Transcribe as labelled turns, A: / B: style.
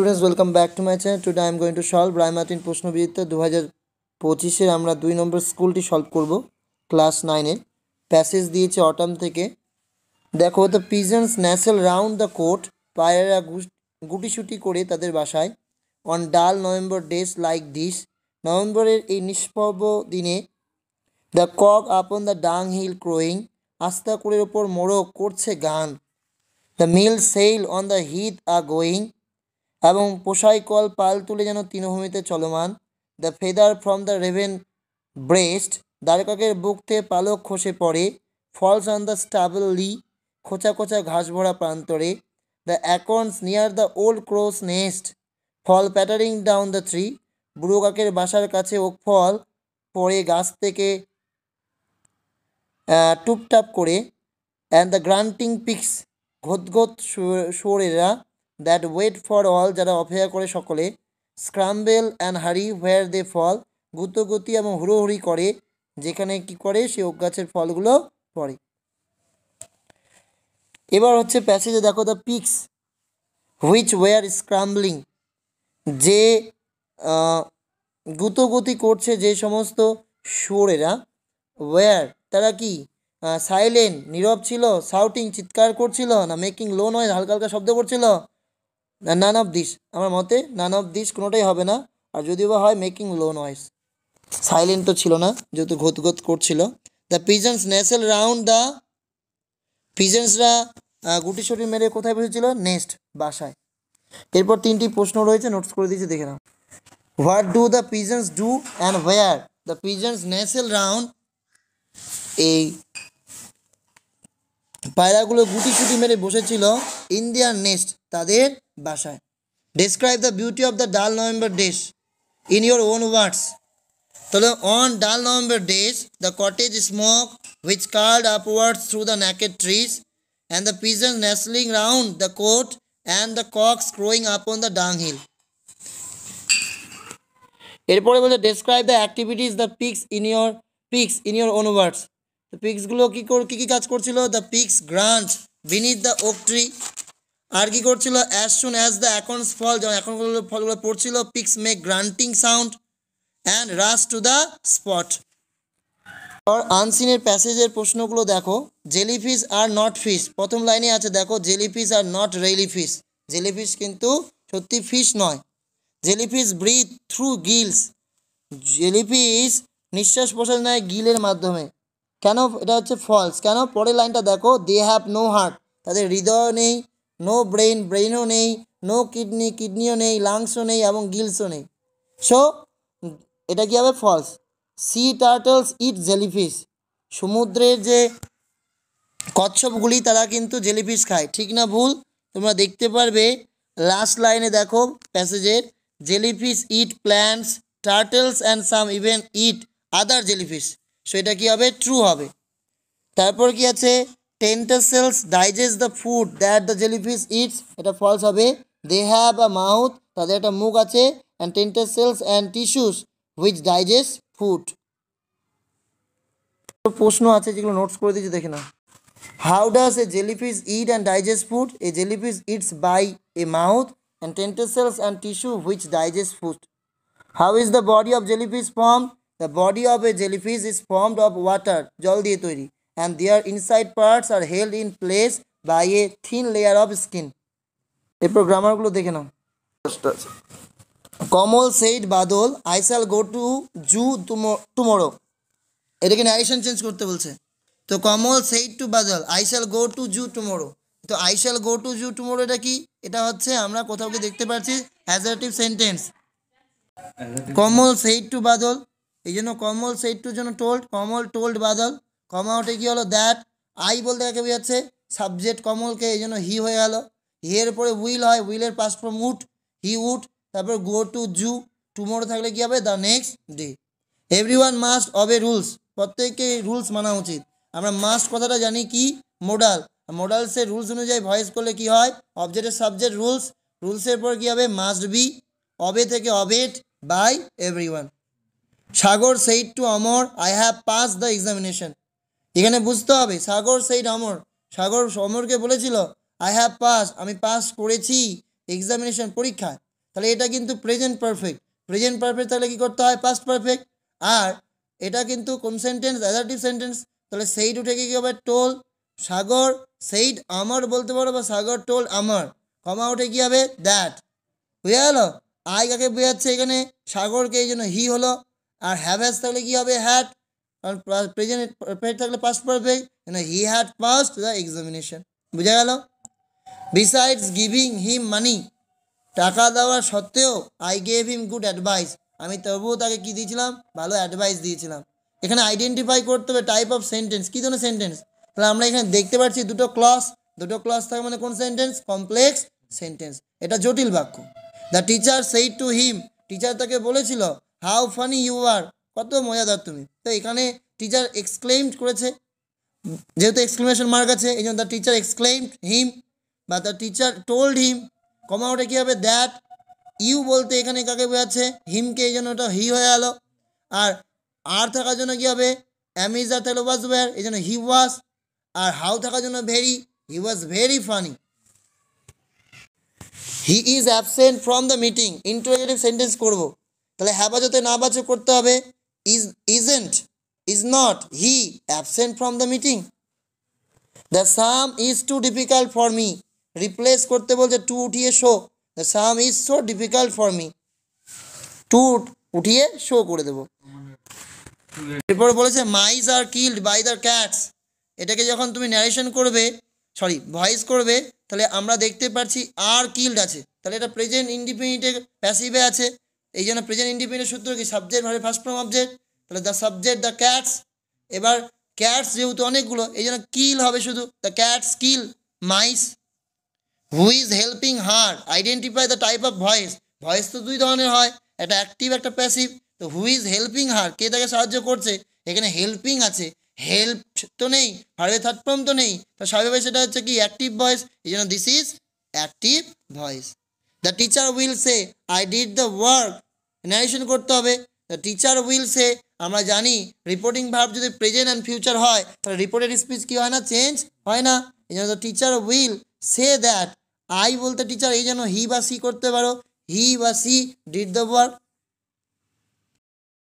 A: Students, welcome back to my channel. Today I am going to solve Rai Martin প্রশ্নবিচিত্রা 2025 এর আমরা 2 নম্বর স্কুলটি solve করব class 9 এর passage দিয়েছে অটাম থেকে। দেখো, the pigeons nestle round the court, পায়রারা গুটিসুটি করে তাদের বাসায়। on dull November days like this, নভেম্বরের এই নিষ্প্রভ দিনে। the cock upon the dunghill crowing, আস্তা কুড়ের ওপর মোরগ করছে গান। the mill sail on the heath are going, এবং পোষাই কল পাল তুলে যেন তৃণভূমিতে চলমান। The feather from the raven breast, দ্বারকাকের বুক থেকে পালক খসে পড়ে। Falls on the stubble lea, খোঁচা খোঁচা ঘাস ভরা প্রান্তরে। The acorns near the old crow's nest, fall pattering down the tree, বুড়ো কাকের বাসার কাছে ওক ফল পড়ে গাছ থেকে টুপটাপ করে। অ্যান্ড দ্য গ্রান্টিং পিক্স, ঘোতঘোত শুয়োরেরা। দ্যাট ওয়েট ফর অল, যারা অপেক্ষা করে সকলে। স্ক্রাম্বেল অ্যান্ড হারি হোয়ার দে ফল, গুতোগুতি এবং হুড়োহুড়ি করে যেখানে কি করে সে ওক গাছের ফলগুলো পড়ে। এবার হচ্ছে প্যাসেজে দেখো, দ্য পিক্স হুইচ ওয়ার স্ক্রাম্বলিং, যে গুতোগুতি করছে যে সমস্ত শুয়োরেরা। ওয়ার, তারা কি সাইলেন্ট, নীরব ছিল। শাউটিং, চিৎকার করছিল। না মেকিং লো নয়েজ, হালকা হালকা শব্দ করছিল। নান অফ দিস, আমার মতে নান অফ দিস কোনোটাই হবে না। আর যদিও বা হয় মেকিং লো নয়েজ, সাইলেন্ট তো ছিল না যেহেতু ঘোতঘোত করছিল। The pigeons nestle round the, পিজন্সরা গুটিসুটি মেরে কোথায় বসেছিল? নেস্ট, বাসায়। এরপর 3টি প্রশ্ন রয়েছে, নোটস করে দিয়েছে, দেখে নাও। What do the pigeons do and where the pigeons nestle round, এই পায়রাগুলো গুটিসুটি মেরে বসেছিল ইন দেয়ার নেস্ট, তাদের বাসায়। Describe the beauty of the dull November days in your own words. তাহলে on dull November days the cottage smoke which curls upwards through the naked trees and the pigeons nestling round the cote and the cocks crowing upon the dunghill. এরপরে বলছে describe the activities the pigs in your own words. পিক্সগুলো কী কাজ করছিল? The pigs grunt beneath the oak tree. আর কি করছিল? As soon as the acorns fall, যখন অ্যাকর্নগুলো ফলগুলো পড়ছিল, pigs make grunting sound and rush to the spot. আর আনসিনের প্যাসেজের প্রশ্নগুলো দেখো। জেলিফিশ আর নট ফিশ, প্রথম লাইনে আছে দেখো, jellyfish are not really fish. Jellyfish কিন্তু সত্যি ফিশ নয়। Jellyfish breathe through gills, jellyfish নিঃশ্বাস প্রশ্বাস নেয় গিলের মাধ্যমে। কেন এটা হচ্ছে ফলস? কেন? পরের লাইনটা দেখো, দে হ্যাভ নো হার্ট, তাদের হৃদয় নেই। নো ব্রেইন, ব্রেইনও নেই। নো কিডনি, কিডনিও নেই। লাংসও নেই এবং গিলসও নেই। সো এটা কী হবে? ফলস। সি টার্টলস ইট জেলিফিশ, সমুদ্রের যে কচ্ছপগুলি তারা কিন্তু জেলিফিশ খায়। ঠিক না ভুল? তোমরা দেখতে পারবে লাস্ট লাইনে দেখো প্যাসেজের, jellyfish eat plants, turtles and some even eat other jellyfish. So এটা কী হবে? ট্রু হবে। তারপর কি আছে? Tentacles digest the food that the jellyfish eats, এটা ফলস হবে। দে হ্যাভ আ মাউথ, তাদের একটা মুখ আছে। And tentacles and tissues which digest food. প্রশ্ন আছে যেগুলো নোটস করে দিয়েছি, দেখে না। How does a jellyfish eat and digest food? A jellyfish eats by A mouth and tentacles and tissue which digest food. How is the body of jellyfish form? The body of a jellyfish is formed of water, জল দিয়ে তৈরি। And their inside parts are held in place by a thin layer of skin. এরপর গ্রামারগুলো দেখে নাও। Kamal said Badal, I shall go to zoo tomorrow. এটাকে narration change করতে বলছে। তো Kamal said to Badal, I shall go to zoo tomorrow. তো I shall go to zoo tomorrow এটা কি? এটা হচ্ছে আমরা কোথাও কি দেখতে পাচ্ছি assertive sentence. Kamal said to Badal, এই জন্য কমল সেইড টুর জন্য টোল্ড, কমল টোল্ড বাদল। কমা ওঠে কি হলো? দ্যাট। আই বলতে কাকে বোঝাচ্ছে? সাবজেক্ট কমলকে, এই জন্য হি হয়ে গেল। হি এর পরে উইল হয়, উইলের past form would, he would. তারপর গো টু জু, টুমোরো থাকলে কী হবে? The next day. Everyone must obey rules, প্রত্যেককে রুলস মানা উচিত। আমরা মাস্ট কথাটা জানি কি? মোডাল। মোডালসের রুলস অনুযায়ী ভয়েস করলে কি হয়? অবজেক্টের সাবজেক্ট রুলস, রুলসের পর কী হবে? Must be. অবে থেকে obeyed by everyone. Sagar said to Amar, I have pass the examination. এখানে বুঝতে হবে সাগর সেইড অমর, সাগর অমরকে বলেছিল আই হ্যাভ পাস, আমি পাস করেছি এক্সামিনেশন, পরীক্ষায়। তাহলে এটা কিন্তু প্রেজেন্ট পারফেক্ট। প্রেজেন্ট পারফেক্ট তাহলে কি করতে হয়? Past perfect. আর এটা কিন্তু কোন সেন্টেন্স? অ্যাডারটিভ সেন্টেন্স। তাহলে সেইড উঠে কি হবে? টোল। সাগর সেইড আমার বলতে পারো, বা সাগর টোল আমার, কমা উঠে কি হবে? দ্যাট। বুঝে গেল? আই কাকে বোঝাচ্ছে এখানে? সাগরকে, এই জন্য হি হলো। আর হ্যাভ হ্যাজ থাকলে কি হবে? হ্যাড। কারণ প্রেজেন্ট পারফেক্ট থাকলে past perfect, he had passed the examination. বুঝা গেল? বিসাইডস গিভিং হিম মানি, টাকা দেওয়া সত্ত্বেও I gave him good advice, আমি তবুও তাকে কি দিয়েছিলাম? ভালো অ্যাডভাইস দিয়েছিলাম। এখানে আইডেন্টিফাই করতে হবে টাইপ অফ সেন্টেন্স, কী ধরনের সেন্টেন্স। তাহলে আমরা এখানে দেখতে পাচ্ছি দুটো ক্লজ থাকে, মানে কোন সেন্টেন্স? Complex sentence. এটা জটিল বাক্য। The teacher said to him, teacher তাকে বলেছিল, হাউ ফানি ইউ আর, কত মজাদার তুমি। তো এখানে টিচার এক্সক্লেইমড করেছে, যেহেতু এক্সক্লেমেশন মার্ক আছে, এই জন্য দ্য টিচার এক্সক্লেইমড হিম, বা দ্য টিচার টোল্ড হিম, কমা ওটা কী হবে? দ্যাট। ইউ বলতে এখানে কাকে বোঝাচ্ছে? হিমকে, এই জন্য ওটা হি হয়ে গেল। আর থাকার জন্য কী হবে? অ্যামিজার তাহলে ওয়াজ ওয়্যার, এই জন্য হি ওয়াজ। আর হাউ থাকার জন্য very, he was very funny. He is absent from the meeting, interrogative sentence করবো। তাহলে হ্যাবাচতে না বাচক করতে হবে। Isn't, is not, he absent from the meeting. The sum is too difficult for me, replace করতে বলছে টু উঠিয়ে so, the sum is so difficult for me, too উঠিয়ে শো করে দেবো। এরপর বলেছে mice are killed by the cats, এটাকে যখন তুমি ন্যারেশন করবে, ভয়েস করবে, তাহলে আমরা দেখতে পাচ্ছি আর কিল্ড আছে, তাহলে এটা প্রেজেন্ট ইনডিফিনিটে প্যাসিভে আছে। এই জন্য প্রেজেন্ট ইনডিফিনিট সূত্র কি? সাবজেক্ট ভাবে ফার্স্ট ফর্ম অবজেক্ট, তাহলে দ্য সাবজেক্ট দ্য ক্যাটস। এবার ক্যাটস যেহেতু অনেকগুলো, এই জন্য কিল হবে শুধু, the cats kill mice. Who is helping her, identify the type of voice, voice তো দুই ধরনের হয়, একটা অ্যাক্টিভ একটা প্যাসিভ। তো হু ইজ হেল্পিং হার, কে তাকে সাহায্য করছে? এখানে হেল্পিং আছে, হেল্প তো নেই, ভার্বের থার্ড ফর্ম তো নেই, তো স্বাভাবিক সেটা হচ্ছে কি? অ্যাক্টিভ ভয়েস, এই জন্য this is active voice. The teacher will say I did the work, narration করতে হবে। দ্য টিচার উইল সে, আমরা জানি রিপোর্টিং ভার্ব যদি প্রেজেন্ট অ্যান্ড ফিউচার হয়, তাহলে রিপোর্টেড স্পিচ কি হয় না? চেঞ্জ হয় না। এই জন্য the teacher will say that, I বলতে টিচার, এই জন্য হি বা সি করতে পারো, হি বা সি ডিড দ্য ওয়ার্ক।